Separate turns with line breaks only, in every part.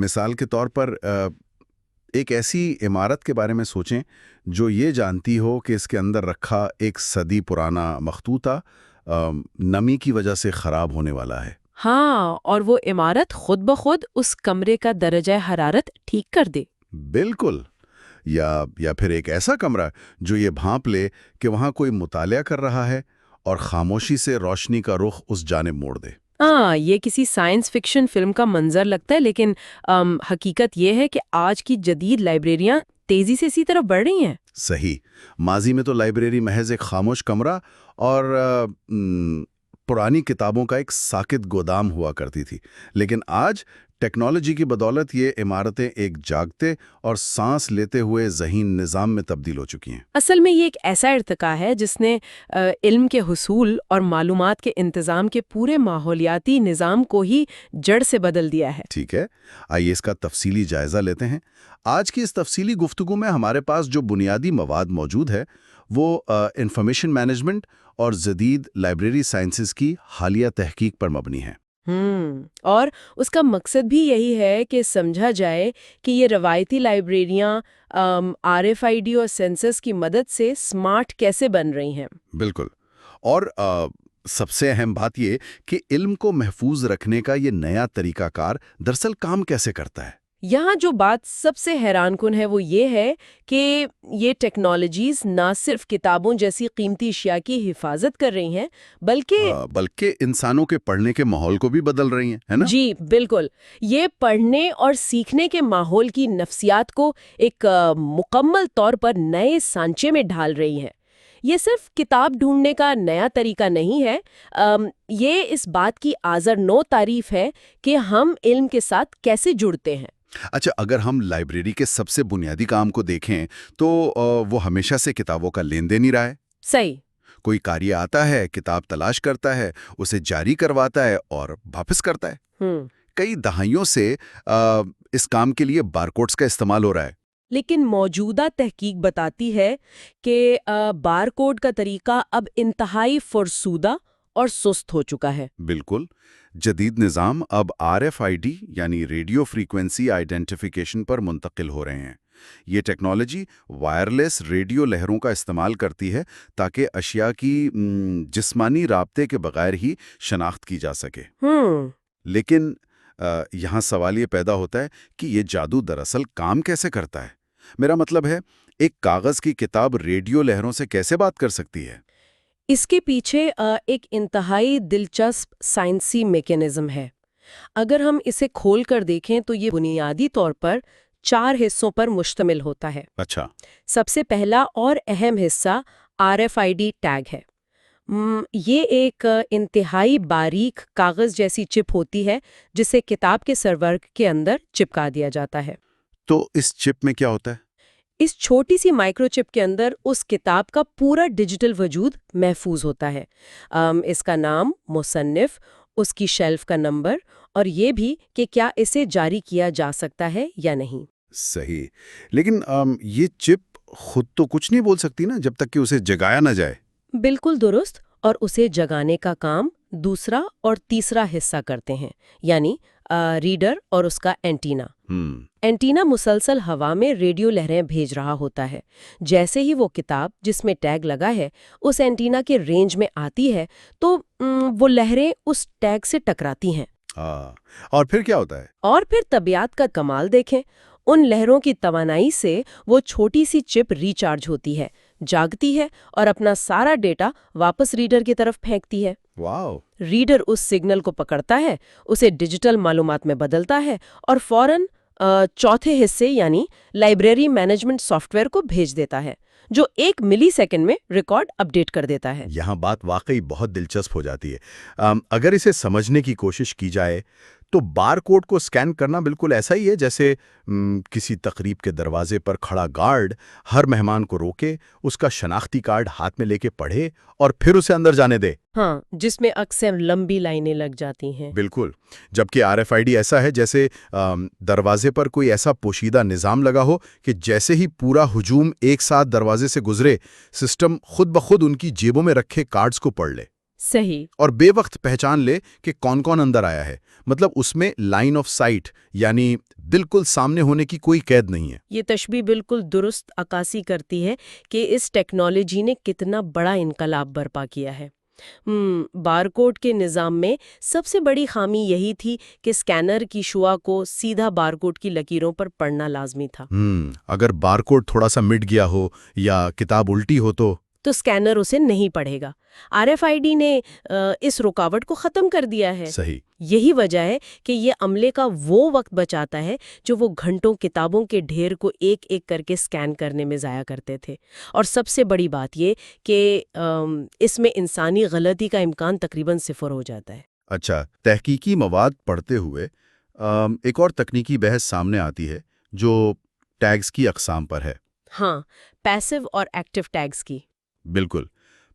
مثال کے طور پر ایک ایسی عمارت کے بارے میں سوچیں جو یہ جانتی ہو کہ اس کے اندر رکھا ایک صدی پرانا مخطوطہ نمی کی وجہ سے خراب ہونے والا ہے۔
ہاں، اور وہ عمارت خود بخود اس کمرے کا درجہ حرارت ٹھیک کر دے۔
بالکل۔ یا پھر ایک ایسا کمرہ جو یہ بھانپ لے کہ وہاں کوئی مطالعہ کر رہا ہے اور خاموشی سے روشنی کا رخ اس جانب موڑ دے۔
ہاں، یہ کسی سائنس فکشن فلم کا منظر لگتا ہے، لیکن حقیقت یہ ہے کہ آج کی جدید لائبریریاں تیزی سے اسی طرف بڑھ رہی ہیں۔
صحیح۔ ماضی میں تو لائبریری محض ایک خاموش کمرہ اور پرانی کتابوں کا ایک ساکت گودام ہوا کرتی تھی، لیکن آج ٹیکنالوجی کی بدولت یہ عمارتیں ایک جاگتے اور سانس لیتے ہوئے ذہین نظام میں تبدیل ہو چکی ہیں۔
اصل میں یہ ایک ایسا ارتقا ہے جس نے علم کے حصول اور معلومات کے انتظام کے پورے ماحولیاتی نظام کو ہی جڑ سے بدل دیا ہے۔
ٹھیک ہے، آئیے اس کا تفصیلی جائزہ لیتے ہیں۔ آج کی اس تفصیلی گفتگو میں ہمارے پاس جو بنیادی مواد موجود ہے وہ انفارمیشن مینجمنٹ اور جدید لائبریری سائنسز کی حالیہ تحقیق پر مبنی ہے۔
اور اس کا مقصد بھی یہی ہے کہ سمجھا جائے کہ یہ روایتی لائبریریاں RFID اور سینسرز کی مدد سے سمارٹ کیسے بن رہی ہیں۔
بالکل، اور سب سے اہم بات یہ کہ علم کو محفوظ رکھنے کا یہ نیا طریقہ کار دراصل کام کیسے کرتا ہے۔
یہاں جو بات سب سے حیران کن ہے وہ یہ ہے کہ یہ ٹیکنالوجیز نہ صرف کتابوں جیسی قیمتی اشیاء کی حفاظت کر رہی ہیں
بلکہ انسانوں کے پڑھنے کے ماحول کو بھی بدل رہی ہیں، ہے نا؟
جی بالکل، یہ پڑھنے اور سیکھنے کے ماحول کی نفسیات کو ایک مکمل طور پر نئے سانچے میں ڈھال رہی ہیں۔ یہ صرف کتاب ڈھونڈنے کا نیا طریقہ نہیں ہے، یہ اس بات کی آزر نو تعریف ہے کہ ہم علم کے ساتھ کیسے جڑتے ہیں۔
اچھا، اگر ہم لائبریری کے سب سے بنیادی کام کو دیکھیں تو وہ ہمیشہ سے کتابوں کا لین دین ہی رہا ہے۔
صحیح۔
کوئی قاری آتا ہے، کتاب تلاش کرتا ہے، اسے جاری کرواتا ہے اور واپس کرتا ہے۔ کئی دہائیوں سے اس کام کے لیے بارکوڈز کا استعمال ہو رہا ہے۔
لیکن موجودہ تحقیق بتاتی ہے کہ بارکوڈ کا طریقہ اب انتہائی فرسودہ اور سست ہو چکا ہے۔
بالکل، جدید نظام اب RFID یعنی ریڈیو فریکوینسی آئیڈینٹیفیکیشن پر منتقل ہو رہے ہیں۔ یہ ٹیکنالوجی وائرلیس ریڈیو لہروں کا استعمال کرتی ہے تاکہ اشیاء کی جسمانی رابطے کے بغیر ہی شناخت کی جا سکے۔ لیکن یہاں سوال یہ پیدا ہوتا ہے کہ یہ جادو دراصل کام کیسے کرتا ہے؟ میرا مطلب ہے، ایک کاغذ کی کتاب ریڈیو لہروں سے کیسے بات کر سکتی ہے؟
اس کے پیچھے ایک انتہائی دلچسپ سائنسی میکینزم ہے۔ اگر ہم اسے کھول کر دیکھیں تو یہ بنیادی طور پر 4 حصوں پر مشتمل ہوتا ہے۔
اچھا۔
سب سے پہلا اور اہم حصہ RFID ٹیگ ہے۔ یہ ایک انتہائی باریک کاغذ جیسی چپ ہوتی ہے جسے کتاب کے سرورق کے اندر چپکا دیا جاتا ہے۔
تو اس چپ میں کیا ہوتا ہے؟
اس چھوٹی سی مائکرو چپ کے اندر اس کتاب کا پورا ڈیجیٹل وجود محفوظ ہوتا ہے۔ اس کا نام، مصنف، اس کی شیلف کا نمبر اور یہ بھی کہ کیا اسے جاری کیا جا سکتا ہے یا نہیں۔
صحیح، لیکن یہ چپ خود تو کچھ نہیں بول سکتی نا جب تک کہ اسے جگایا نہ جائے۔
بالکل درست، اور اسے جگانے کا کام دوسرا اور تیسرا حصہ کرتے ہیں، یعنی ریڈر اور اس کا اینٹینا۔ اینٹینا مسلسل ہوا میں ریڈیو لہریں بھیج رہا ہوتا ہے۔ جیسے ہی وہ کتاب جس میں ٹیگ لگا ہے اس اینٹینا کے رینج میں آتی ہے تو وہ لہریں اس ٹیگ سے ٹکراتی ہیں۔
اور پھر کیا ہوتا ہے؟
اور پھر طبیعت کا کمال دیکھیں، ان لہروں کی توانائی سے وہ چھوٹی سی چپ ریچارج ہوتی ہے، جاگتی ہے اور اپنا سارا ڈیٹا واپس ریڈر کی طرف پھینکتی ہے۔
واو!
ریڈر اس سگنل کو پکڑتا ہے، اسے ڈیجیٹل معلومات میں بدلتا ہے اور فوراً چوتھے حصے یعنی لائبریری مینجمنٹ سافٹ ویئر کو بھیج دیتا ہے، جو 1 ملی سیکنڈ میں ریکارڈ اپڈیٹ کر دیتا ہے۔
یہاں بات واقعی بہت دلچسپ ہو جاتی ہے۔ اگر اسے سمجھنے کی کوشش کی جائے تو بار کوڈ کو سکین کرنا بالکل ایسا ہی ہے جیسے کسی تقریب کے دروازے پر کھڑا گارڈ ہر مہمان کو روکے، اس کا شناختی کارڈ ہاتھ میں لے کے پڑھے اور پھر اسے اندر جانے دے۔
ہاں، جس میں اکثر لمبی لائنیں لگ جاتی ہیں۔
بالکل، جبکہ RFID ایسا ہے جیسے دروازے پر کوئی ایسا پوشیدہ نظام لگا ہو کہ جیسے ہی پورا ہجوم ایک ساتھ دروازے سے گزرے، سسٹم خود بخود ان کی جیبوں میں رکھے کارڈز کو پڑھ لے۔
صحیح.
اور بے وقت پہچان لے کہ کون کون اندر آیا ہے. مطلب اس میں لائن آف سائٹ یعنی بالکل سامنے ہونے کی کوئی قید نہیں ہے.
یہ تشبیہ بالکل درست عکاسی کرتی ہے کہ اس ٹیکنالوجی نے کتنا بڑا انقلاب برپا کیا ہے. بارکوڈ کے نظام میں سب سے بڑی خامی یہی تھی کہ اسکینر کی شعاع کو سیدھا بارکوڈ کی لکیروں پر پڑھنا لازمی تھا.
اگر بارکوڈ تھوڑا سا مٹ گیا ہو یا کتاب الٹی ہو تو
اسکینر اسے نہیں پڑھے گا. RFID نے اس رکاوٹ کو ختم کر دیا ہے.
صحیح.
یہی وجہ ہے کہ یہ عملے کا وہ وقت بچاتا ہے جو وہ گھنٹوں کتابوں کے ڈھیر کو ایک ایک کر کے اسکین کرنے میں ضائع کرتے تھے. اور سب سے بڑی بات یہ کہ اس میں انسانی غلطی کا امکان تقریباً 0 ہو جاتا ہے.
اچھا، تحقیقی مواد پڑھتے ہوئے ایک اور تکنیکی بحث سامنے آتی ہے جو ٹیگز کی اقسام پر ہے.
ہاں، پیسو اور ایکٹیو ٹیگز کی.
بالکل.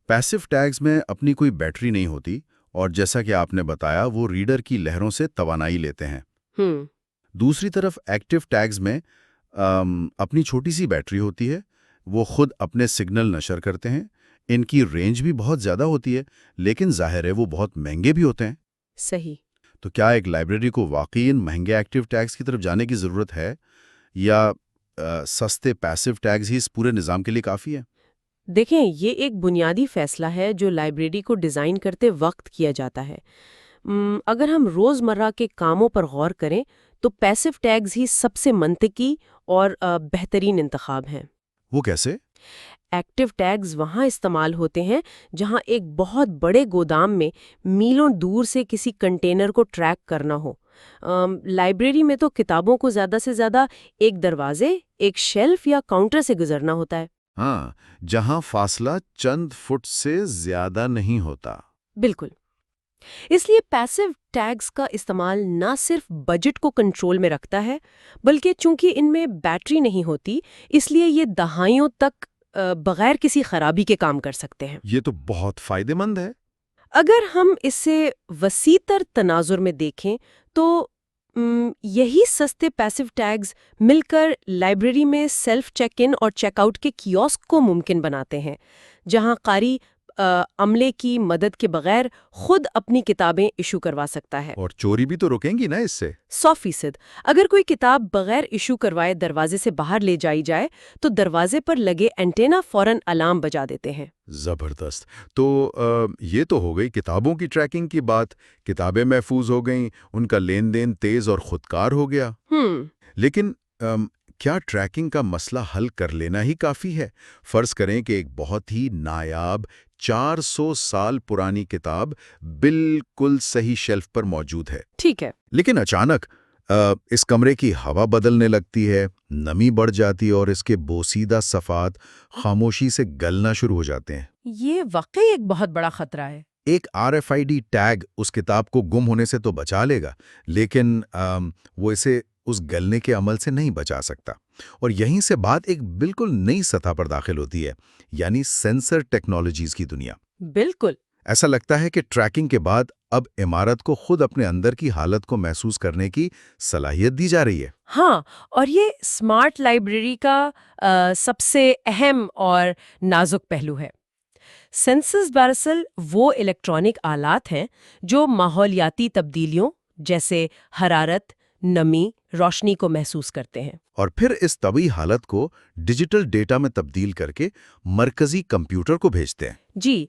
پیسو ٹیگز میں اپنی کوئی بیٹری نہیں ہوتی اور جیسا کہ آپ نے بتایا وہ ریڈر کی لہروں سے توانائی لیتے ہیں. دوسری طرف ایکٹیو ٹیگز میں اپنی چھوٹی سی بیٹری ہوتی ہے، وہ خود اپنے سگنل نشر کرتے ہیں. ان کی رینج بھی بہت زیادہ ہوتی ہے لیکن ظاہر ہے وہ بہت مہنگے بھی ہوتے ہیں.
صحیح.
تو کیا ایک لائبریری کو واقعی ان مہنگے ایکٹیو ٹیگز کی طرف جانے کی ضرورت ہے یا سستے پیسو ٹیگز ہی اس پورے نظام کے لیے کافی ہے؟
دیکھیں، یہ ایک بنیادی فیصلہ ہے جو لائبریری کو ڈیزائن کرتے وقت کیا جاتا ہے. اگر ہم روزمرہ کے کاموں پر غور کریں تو پیسو ٹیگز ہی سب سے منطقی اور بہترین انتخاب ہیں.
وہ کیسے؟
ایکٹیو ٹیگز وہاں استعمال ہوتے ہیں جہاں ایک بہت بڑے گودام میں میلوں دور سے کسی کنٹینر کو ٹریک کرنا ہو. لائبریری میں تو کتابوں کو زیادہ سے زیادہ ایک دروازے، ایک شیلف یا کاؤنٹر سے گزرنا ہوتا ہے.
ہاں، جہاں فاصلہ چند فٹ سے زیادہ نہیں ہوتا.
بالکل. اس لیے پیسو ٹیگز کا استعمال نہ صرف بجٹ کو کنٹرول میں رکھتا ہے بلکہ چونکہ ان میں بیٹری نہیں ہوتی اس لیے یہ دہائیوں تک بغیر کسی خرابی کے کام کر سکتے ہیں.
یہ تو بہت فائدہ مند ہے.
اگر ہم اسے وسیع تر تناظر میں دیکھیں تو یہی سستے پیسو ٹیگز مل کر لائبریری میں سیلف چیک ان اور چیک آؤٹ کے کیوسک کو ممکن بناتے ہیں جہاں قاری عملے کی مدد کے بغیر خود اپنی کتابیں ایشو کروا سکتا ہے.
اور چوری بھی تو روکیں گی نا اس سے؟
100%. اگر کوئی کتاب بغیر ایشو کروائے دروازے سے باہر لے جائی جائے تو دروازے پر لگے اینٹینا فوراً الارم بجا دیتے ہیں.
زبردست. تو یہ تو ہو گئی کتابوں کی ٹریکنگ کی بات. کتابیں محفوظ ہو گئیں، ان کا لین دین تیز اور خودکار ہو گیا. لیکن کیا ٹریکنگ کا مسئلہ حل کر لینا ہی کافی ہے؟ فرض کریں کہ ایک بہت ہی نایاب 400 سال پرانی کتاب بالکل صحیح شیلف پر موجود ہے.
ٹھیک ہے.
لیکن اچانک اس کمرے کی ہوا بدلنے لگتی ہے، نمی بڑھ جاتی ہے اور اس کے بوسیدہ صفحات خاموشی سے گلنا شروع ہو جاتے ہیں.
یہ واقعی ایک بہت بڑا خطرہ ہے.
ایک RFID ٹیگ اس کتاب کو گم ہونے سے تو بچا لے گا لیکن وہ اسے اس گلنے کے عمل سے نہیں بچا سکتا. اور یہیں سے بات ایک بالکل نئی سطح پر داخل ہوتی ہے، یعنی سینسر ٹیکنالوجیز کی دنیا.
بالکل.
ایسا لگتا ہے کہ ٹریکنگ کے بعد اب عمارت کو خود اپنے اندر کی حالت کو محسوس کرنے کی صلاحیت دی جا رہی ہے.
ہاں، اور یہ اسمارٹ لائبریری کا سب سے اہم اور نازک پہلو ہے. سینسرز دراصل وہ الیکٹرانک آلات ہیں جو ماحولیاتی تبدیلیوں جیسے حرارت، نمی، روشنی کو محسوس کرتے ہیں
اور پھر اس طبعی حالت کو ڈیجیٹل ڈیٹا میں تبدیل کر کے مرکزی کمپیوٹر کو بھیجتے ہیں.
جی.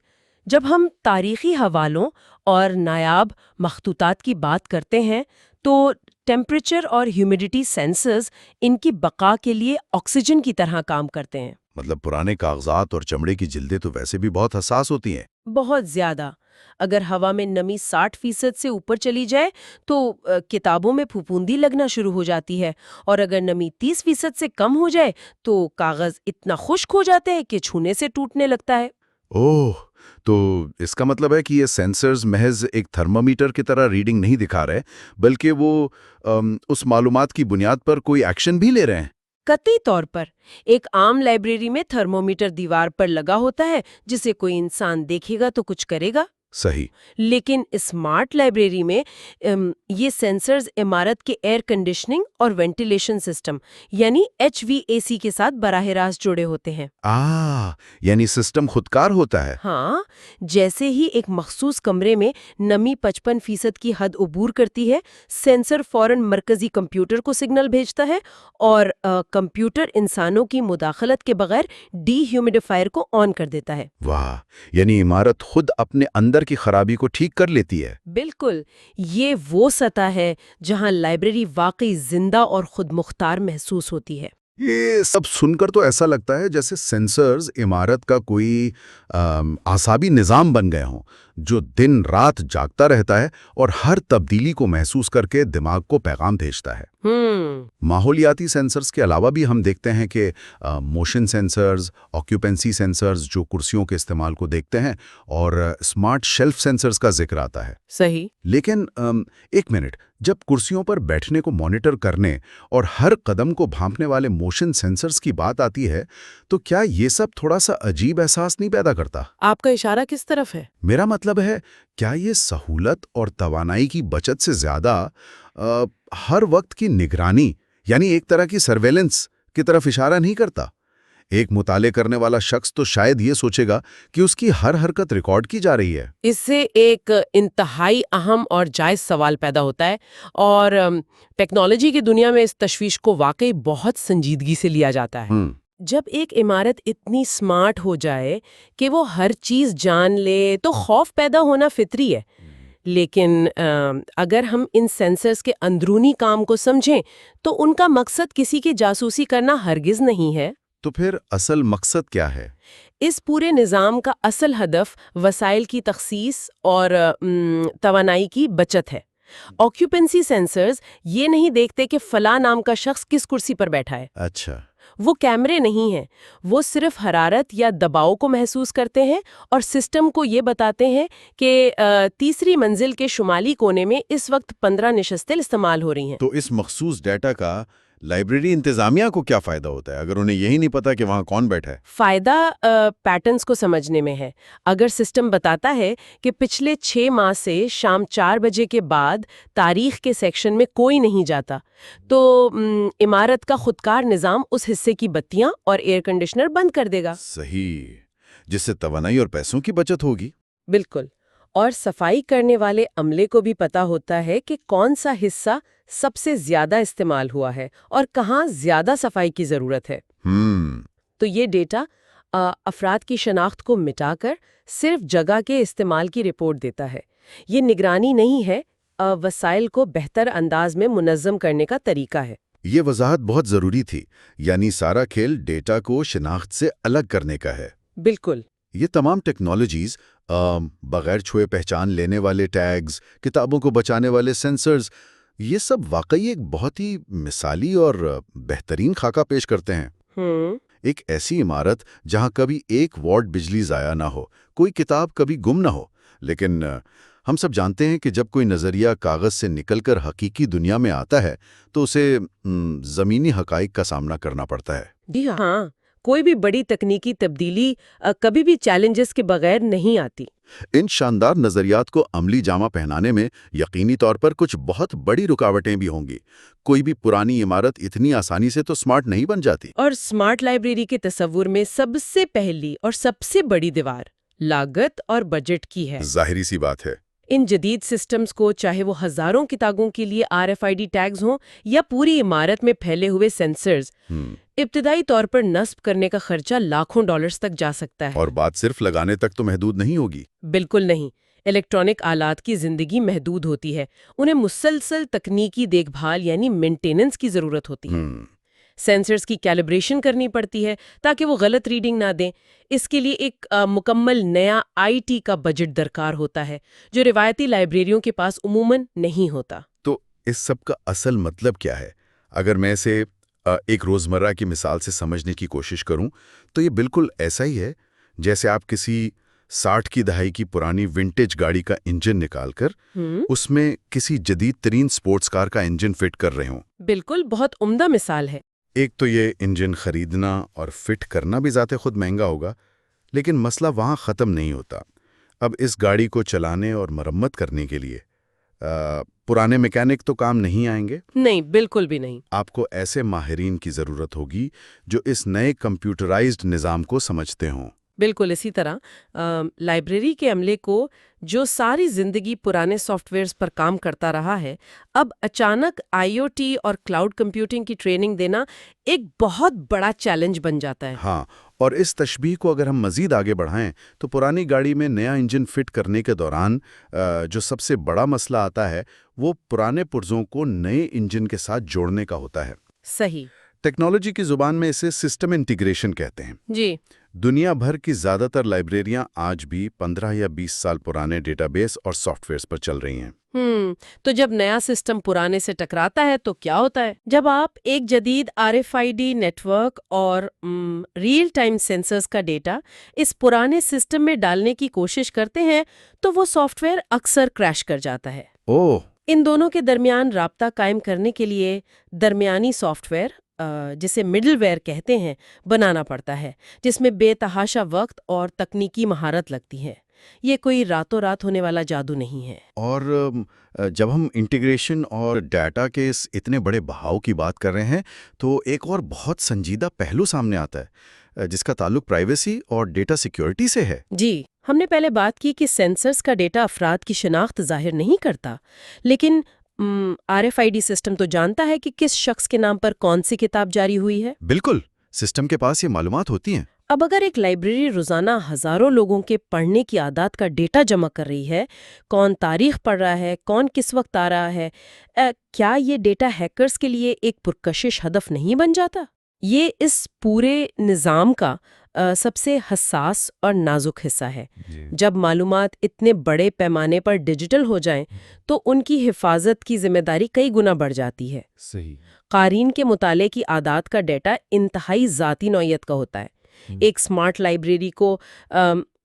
جب ہم تاریخی حوالوں اور نایاب مخطوطات کی بات کرتے ہیں تو ٹیمپریچر اور ہیومیڈیٹی سینسرز ان کی بقا کے لیے آکسیجن کی طرح کام کرتے ہیں.
مطلب پرانے کاغذات اور چمڑے کی جلدیں تو ویسے بھی بہت حساس ہوتی ہیں.
بہت زیادہ. اگر ہوا میں نمی 60% سے اوپر چلی جائے تو کتابوں میں پھپھوندی لگنا شروع ہو جاتی ہے اور اگر نمی 30% سے کم ہو جائے تو کاغذ اتنا خشک ہو جاتے ہیں کہ چھونے سے ٹوٹنے لگتا ہے.
اوہ، تو اس کا مطلب ہے کہ یہ سینسرز محض ایک تھرمامیٹر کی طرح ریڈنگ نہیں دکھا رہے بلکہ وہ اس معلومات کی بنیاد پر کوئی ایکشن بھی لے رہے ہیں.
قطعی طور پر. ایک عام لائبریری میں تھرمومیٹر دیوار پر لگا ہوتا ہے جسے کوئی انسان دیکھے گا تو کچھ کرے گا.
صحیح.
لیکن اسمارٹ لائبریری میں یہ سینسرز عمارت کے ایئر کنڈیشننگ اور وینٹیلیشن سسٹم یعنی HVAC کے ساتھ براہ راست جڑے ہوتے ہیں.
یعنی سسٹم خودکار ہوتا ہے.
ہاں، جیسے ہی ایک مخصوص کمرے میں نمی 55% کی حد عبور کرتی ہے، سینسر فوراً مرکزی کمپیوٹر کو سگنل بھیجتا ہے اور کمپیوٹر انسانوں کی مداخلت کے بغیر ڈی ہیومیڈیفائر کو آن کر دیتا ہے.
واہ، یعنی عمارت خود اپنے اندر کی خرابی کو ٹھیک کر لیتی ہے.
بالکل، یہ وہ سطح ہے جہاں لائبریری واقعی زندہ اور خود مختار محسوس ہوتی ہے.
یہ سب سن کر تو ایسا لگتا ہے جیسے سینسرز عمارت کا کوئی اعصابی نظام بن گئے ہوں جو دن رات جاگتا رہتا ہے اور ہر تبدیلی کو محسوس کر کے دماغ کو پیغام بھیجتا ہے. ماحولیاتی سینسرز کے علاوہ بھی ہم دیکھتے ہیں کہ موشن سینسرز، آکیوپینسی سینسرز جو کرسیوں کے استعمال کو دیکھتے ہیں، اور اسمارٹ شیلف سینسرز کا ذکر آتا ہے.
صحیح.
لیکن ایک منٹ، جب کرسیوں پر بیٹھنے کو مانیٹر کرنے اور ہر قدم کو بھانپنے والے موشن سینسرز کی بات آتی ہے تو کیا یہ سب تھوڑا سا عجیب احساس نہیں پیدا کرتا؟
آپ کا اشارہ کس طرف ہے؟
میرا مطلب ہے، کیا یہ سہولت اور توانائی کی بچت سے زیادہ ہر وقت کی نگرانی یعنی ایک طرح کی سرویلنس کی طرف اشارہ نہیں کرتا؟ ایک مطالعہ کرنے والا شخص تو شاید یہ سوچے گا کہ اس کی ہر حرکت ریکارڈ کی جا رہی ہے.
اس سے ایک انتہائی اہم اور جائز سوال پیدا ہوتا ہے، اور ٹیکنالوجی کی دنیا میں اس تشویش کو واقعی بہت سنجیدگی سے لیا جاتا ہے. جب ایک عمارت اتنی سمارٹ ہو جائے کہ وہ ہر چیز جان لے تو خوف پیدا ہونا فطری ہے. لیکن اگر ہم ان سینسرز کے اندرونی کام کو سمجھیں تو ان کا مقصد کسی کی جاسوسی کرنا ہرگز نہیں ہے.
تو پھر اصل مقصد کیا ہے؟
اس پورے نظام کا اصل ہدف وسائل کی تخصیص اور توانائی کی بچت ہے. آکیوپینسی سینسرز یہ نہیں دیکھتے کہ فلاں نام کا شخص کس کرسی پر بیٹھا ہے.
اچھا.
وہ کیمرے نہیں ہیں، وہ صرف حرارت یا دباؤ کو محسوس کرتے ہیں اور سسٹم کو یہ بتاتے ہیں کہ تیسری منزل کے شمالی کونے میں اس وقت 15 نشستیں استعمال ہو رہی ہیں.
تو اس مخصوص ڈیٹا کا لائبریری انتظامیہ کو کیا فائدہ ہوتا ہے اگر انہیں یہی نہیں پتا کہ وہاں کون بیٹھا ہے؟
فائدہ پیٹرنز کو سمجھنے میں ہے. اگر سسٹم بتاتا ہے کہ پچھلے 6 ماہ سے شام 4 بجے کے بعد تاریخ کے سیکشن میں کوئی نہیں جاتا، تو عمارت کا خودکار نظام اس حصے کی بتیاں اور ایئر کنڈیشنر بند کر دے گا.
صحیح، جس سے توانائی اور پیسوں کی بچت ہوگی.
بالکل. اور صفائی کرنے والے عملے کو بھی پتا ہوتا ہے کہ کون سا حصہ سب سے زیادہ استعمال ہوا ہے اور کہاں زیادہ صفائی کی ضرورت ہے. تو یہ ڈیٹا افراد کی شناخت کو مٹا کر صرف جگہ کے استعمال کی رپورٹ دیتا ہے. یہ نگرانی نہیں ہے، وسائل کو بہتر انداز میں منظم کرنے کا طریقہ ہے.
یہ وضاحت بہت ضروری تھی، یعنی سارا کھیل ڈیٹا کو شناخت سے الگ کرنے کا ہے.
بالکل.
یہ تمام ٹیکنالوجیز، بغیر چھوئے پہچان لینے والے ٹیگز، کتابوں کو بچانے والے سینسرز، یہ سب واقعی ایک بہت ہی مثالی اور بہترین خاکہ پیش کرتے ہیں. ایک ایسی عمارت جہاں کبھی 1 واٹ بجلی ضائع نہ ہو، کوئی کتاب کبھی گم نہ ہو. لیکن ہم سب جانتے ہیں کہ جب کوئی نظریہ کاغذ سے نکل کر حقیقی دنیا میں آتا ہے تو اسے زمینی حقائق کا سامنا کرنا پڑتا ہے.
جی ہاں، کوئی بھی بڑی تکنیکی تبدیلی کبھی بھی چیلنجز کے بغیر نہیں آتی.
ان شاندار نظریات کو عملی جامہ پہنانے میں یقینی طور پر کچھ بہت بڑی رکاوٹیں بھی ہوں گی. کوئی بھی پرانی عمارت اتنی آسانی سے تو سمارٹ نہیں بن جاتی.
اور سمارٹ لائبریری کے تصور میں سب سے پہلی اور سب سے بڑی دیوار لاگت اور بجٹ کی ہے.
ظاہری سی بات ہے.
ان جدید سسٹمز کو، چاہے وہ ہزاروں کتابوں کے لیے RFID ٹیگز ہوں یا پوری عمارت میں پھیلے ہوئے سینسرز، ابتدائی طور پر نصب کرنے کا خرچہ لاکھوں ڈالرز تک جا سکتا ہے.
اور بات صرف لگانے تک تو محدود نہیں ہوگی.
بالکل نہیں. الیکٹرانک آلات کی زندگی محدود ہوتی ہے، انہیں مسلسل تکنیکی دیکھ بھال یعنی مینٹیننس کی ضرورت ہوتی ہے. سینسرز کی کیلیبریشن کرنی پڑتی ہے تاکہ وہ غلط ریڈنگ نہ دیں. اس کے لیے ایک مکمل نیا IT کا بجٹ درکار ہوتا ہے جو روایتی لائبریریوں کے پاس عموماً نہیں ہوتا.
تو اس سب کا اصل مطلب کیا ہے؟ اگر میں اسے ایک روزمرہ کی مثال سے سمجھنے کی کوشش کروں تو یہ بالکل ایسا ہی ہے جیسے آپ کسی 60 کی دہائی کی پرانی ونٹیج گاڑی کا انجن نکال کر اس میں کسی جدید ترین سپورٹس کار کا انجن فٹ کر رہے ہوں.
بالکل، بہت عمدہ مثال ہے.
ایک تو یہ انجن خریدنا اور فٹ کرنا بھی ذات خود مہنگا ہوگا، لیکن مسئلہ وہاں ختم نہیں ہوتا. اب اس گاڑی کو چلانے اور مرمت کرنے کے لیے پرانے میکینک تو کام نہیں آئیں گے؟
نہیں، بالکل بھی نہیں۔
آپ کو ایسے ماہرین کی ضرورت ہوگی جو اس نئے کمپیوٹرائزڈ نظام کو سمجھتے ہوں۔
بالکل اسی طرح لائبریری کے عملے کو جو ساری زندگی پرانے سافٹ ویئرز پر کام کرتا رہا ہے، اب اچانک آئی او ٹی اور کلاؤڈ کمپیوٹنگ کی ٹریننگ دینا ایک بہت بڑا چیلنج بن جاتا ہے۔
ہاں، اور اس تشبیہ کو اگر ہم مزید آگے بڑھائیں تو پرانی گاڑی میں نیا انجن فٹ کرنے کے دوران جو سب سے بڑا مسئلہ آتا ہے وہ پرانے پرزوں کو نئے انجن کے ساتھ جوڑنے کا ہوتا ہے۔
صحیح۔
ٹیکنالوجی کی زبان میں اسے سسٹم انٹیگریشن کہتے ہیں۔
جی۔
دنیا بھر کی زیادہ تر لائبریریاں آج بھی 15 یا 20 سال پرانے ڈیٹا بیس اور سافٹ ویئرز پر چل رہی ہیں۔
تو جب نیا سسٹم پرانے سے ٹکراتا ہے تو کیا ہوتا ہے؟ جب آپ ایک جدید RFID نیٹ ورک اور ریئل ٹائم سینسرز کا ڈیٹا اس پرانے سسٹم میں ڈالنے کی کوشش کرتے ہیں تو وہ سافٹ ویئر اکثر کریش کر جاتا ہے۔
اوہ!
ان دونوں کے درمیان رابطہ قائم کرنے کے لیے درمیانی سافٹ ویئر جسے مڈل ویئر کہتے ہیں بنانا پڑتا ہے، جس میں بے تحاشا وقت اور تکنیکی مہارت لگتی ہے۔ یہ کوئی راتوں رات ہونے والا جادو نہیں ہے۔
اور جب ہم انٹیگریشن اور ڈیٹا کے اس اتنے بڑے بہاؤ کی بات کر رہے ہیں تو ایک اور بہت سنجیدہ پہلو سامنے آتا ہے جس کا تعلق پرائیویسی اور ڈیٹا سیکیورٹی سے ہے۔
جی، ہم نے پہلے بات کی کہ سینسرز کا ڈیٹا افراد کی شناخت ظاہر نہیں کرتا، لیکن RFID سسٹم تو جانتا ہے کہ کس شخص کے نام پر کون سی کتاب جاری ہوئی ہے۔
بالکل، سسٹم کے پاس یہ معلومات ہوتی ہیں۔
اب اگر ایک لائبریری روزانہ ہزاروں لوگوں کے پڑھنے کی عادات کا ڈیٹا جمع کر رہی ہے، کون تاریخ پڑھ رہا ہے، کون کس وقت آ رہا ہے، کیا یہ ڈیٹا ہیکرز کے لیے ایک پرکشش ہدف نہیں بن جاتا؟ یہ اس پورے نظام کا سب سے حساس اور نازک حصہ ہے۔ جب معلومات اتنے بڑے پیمانے پر ڈیجیٹل ہو جائیں تو ان کی حفاظت کی ذمہ داری کئی گنا بڑھ جاتی ہے۔
صحیح۔
قارئین کے مطالعے کی عادات کا ڈیٹا انتہائی ذاتی نوعیت کا ہوتا ہے۔ ایک سمارٹ لائبریری کو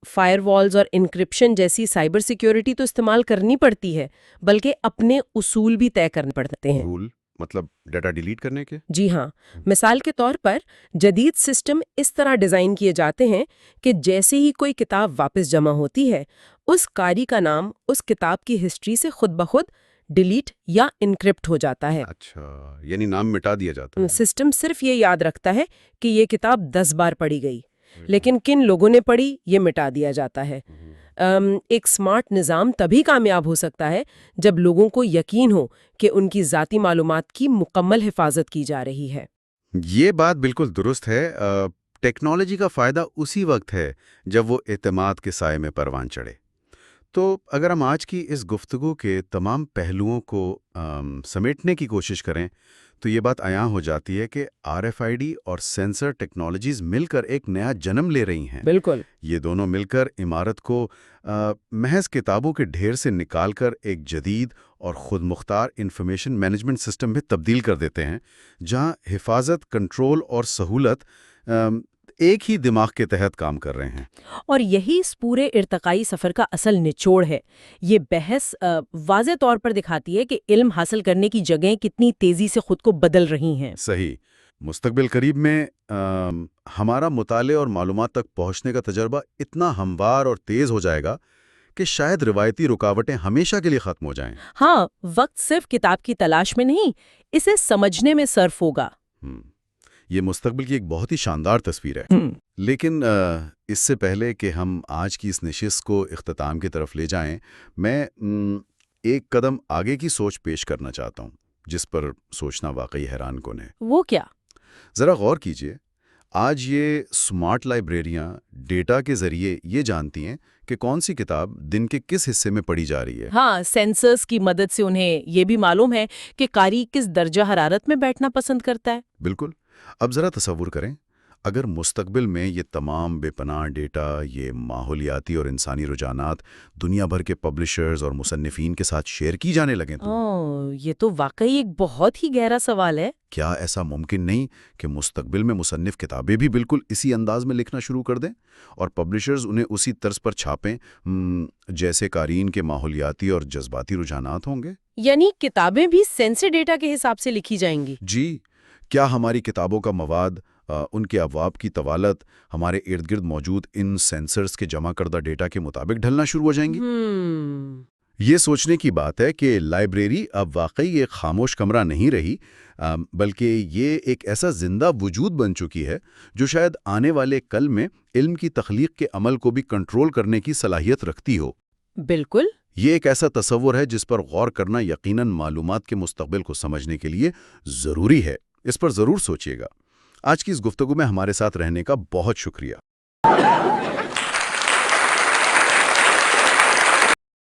فائر والز اور انکرپشن جیسی سائبر سیکیورٹی تو استعمال کرنی پڑتی ہے، بلکہ اپنے اصول بھی طے کرنے پڑتے ہیں۔
رول مطلب ڈیٹا ڈیلیٹ کرنے کے؟
جی ہاں، مثال کے طور پر جدید سسٹم اس طرح ڈیزائن کیے جاتے ہیں کہ جیسے ہی کوئی کتاب واپس جمع ہوتی ہے، اس قاری کا نام اس کتاب کی ہسٹری سے خود بخود ڈیلیٹ یا انکرپٹ ہو جاتا ہے۔
اچھا، یعنی نام مٹا دیا جاتا ہے۔
سسٹم صرف یہ یاد رکھتا ہے کہ یہ کتاب 10 بار پڑھی گئی، لیکن کن لوگوں نے پڑھی یہ مٹا دیا جاتا ہے۔ ایک سمارٹ نظام تبھی کامیاب ہو سکتا ہے جب لوگوں کو یقین ہو کہ ان کی ذاتی معلومات کی مکمل حفاظت کی جا رہی ہے۔
یہ بات بالکل درست ہے۔ ٹیکنالوجی کا فائدہ اسی وقت ہے جب وہ اعتماد کے سائے میں پروان چڑھے۔ تو اگر ہم آج کی اس گفتگو کے تمام پہلوؤں کو سمیٹنے کی کوشش کریں تو یہ بات عیاں ہو جاتی ہے کہ RFID اور سینسر ٹیکنالوجیز مل کر ایک نیا جنم لے رہی ہیں۔
بالکل۔
یہ دونوں مل کر عمارت کو محض کتابوں کے ڈھیر سے نکال کر ایک جدید اور خود مختار انفارمیشن مینجمنٹ سسٹم میں تبدیل کر دیتے ہیں، جہاں حفاظت، کنٹرول اور سہولت ایک ہی دماغ کے تحت کام کر رہے ہیں۔
اور یہی اس پورے ارتقائی سفر کا اصل نچوڑ ہے۔ یہ بحث واضح طور پر دکھاتی ہے کہ علم حاصل کرنے کی جگہیں کتنی تیزی سے خود کو بدل رہی ہیں۔
صحیح۔ مستقبل قریب میں ہمارا مطالعے اور معلومات تک پہنچنے کا تجربہ اتنا ہموار اور تیز ہو جائے گا کہ شاید روایتی رکاوٹیں ہمیشہ کے لیے ختم ہو جائیں۔
ہاں، وقت صرف کتاب کی تلاش میں نہیں، اسے سمجھنے میں صرف ہوگا۔
یہ مستقبل کی ایک بہت ہی شاندار تصویر ہے۔ لیکن اس سے پہلے کہ ہم آج کی اس نشست کو اختتام کی طرف لے جائیں، میں ایک قدم آگے کی سوچ پیش کرنا چاہتا ہوں جس پر سوچنا واقعی حیران کن ہے۔
وہ کیا؟
ذرا غور کیجئے، آج یہ سمارٹ لائبریریاں ڈیٹا کے ذریعے یہ جانتی ہیں کہ کون سی کتاب دن کے کس حصے میں پڑھی جا رہی ہے۔
ہاں، سینسرز کی مدد سے انہیں یہ بھی معلوم ہے کہ قاری کس درجہ حرارت میں بیٹھنا پسند کرتا ہے۔
بالکل۔ اب ذرا تصور کریں، اگر مستقبل میں یہ تمام بے پناہ ڈیٹا، یہ ماحولیاتی اور انسانی رجحانات دنیا بھر کے پبلشرز اور مصنفین کے ساتھ شیئر کی جانے لگیں تو
یہ تو واقعی ایک بہت ہی گہرا سوال ہے۔
کیا ایسا ممکن نہیں کہ مستقبل میں مصنف کتابیں بھی بالکل اسی انداز میں لکھنا شروع کر دیں اور پبلشرز انہیں اسی طرز پر چھاپیں جیسے قارئین کے ماحولیاتی اور جذباتی رجحانات ہوں گے؟
یعنی کتابیں بھی سینسر ڈیٹا کے حساب سے لکھی جائیں گی؟
جی، کیا ہماری کتابوں کا مواد ان کے ابواب کی طوالت ہمارے ارد گرد موجود ان سینسرز کے جمع کردہ ڈیٹا کے مطابق ڈھلنا شروع ہو جائیں گی۔ یہ سوچنے کی بات ہے کہ لائبریری اب واقعی ایک خاموش کمرہ نہیں رہی، بلکہ یہ ایک ایسا زندہ وجود بن چکی ہے جو شاید آنے والے کل میں علم کی تخلیق کے عمل کو بھی کنٹرول کرنے کی صلاحیت رکھتی ہو۔
بالکل۔
یہ ایک ایسا تصور ہے جس پر غور کرنا یقیناً معلومات کے مستقبل کو سمجھنے کے لیے ضروری ہے۔ اس پر ضرور سوچیے گا۔ آج کی اس گفتگو میں ہمارے ساتھ رہنے کا بہت شکریہ۔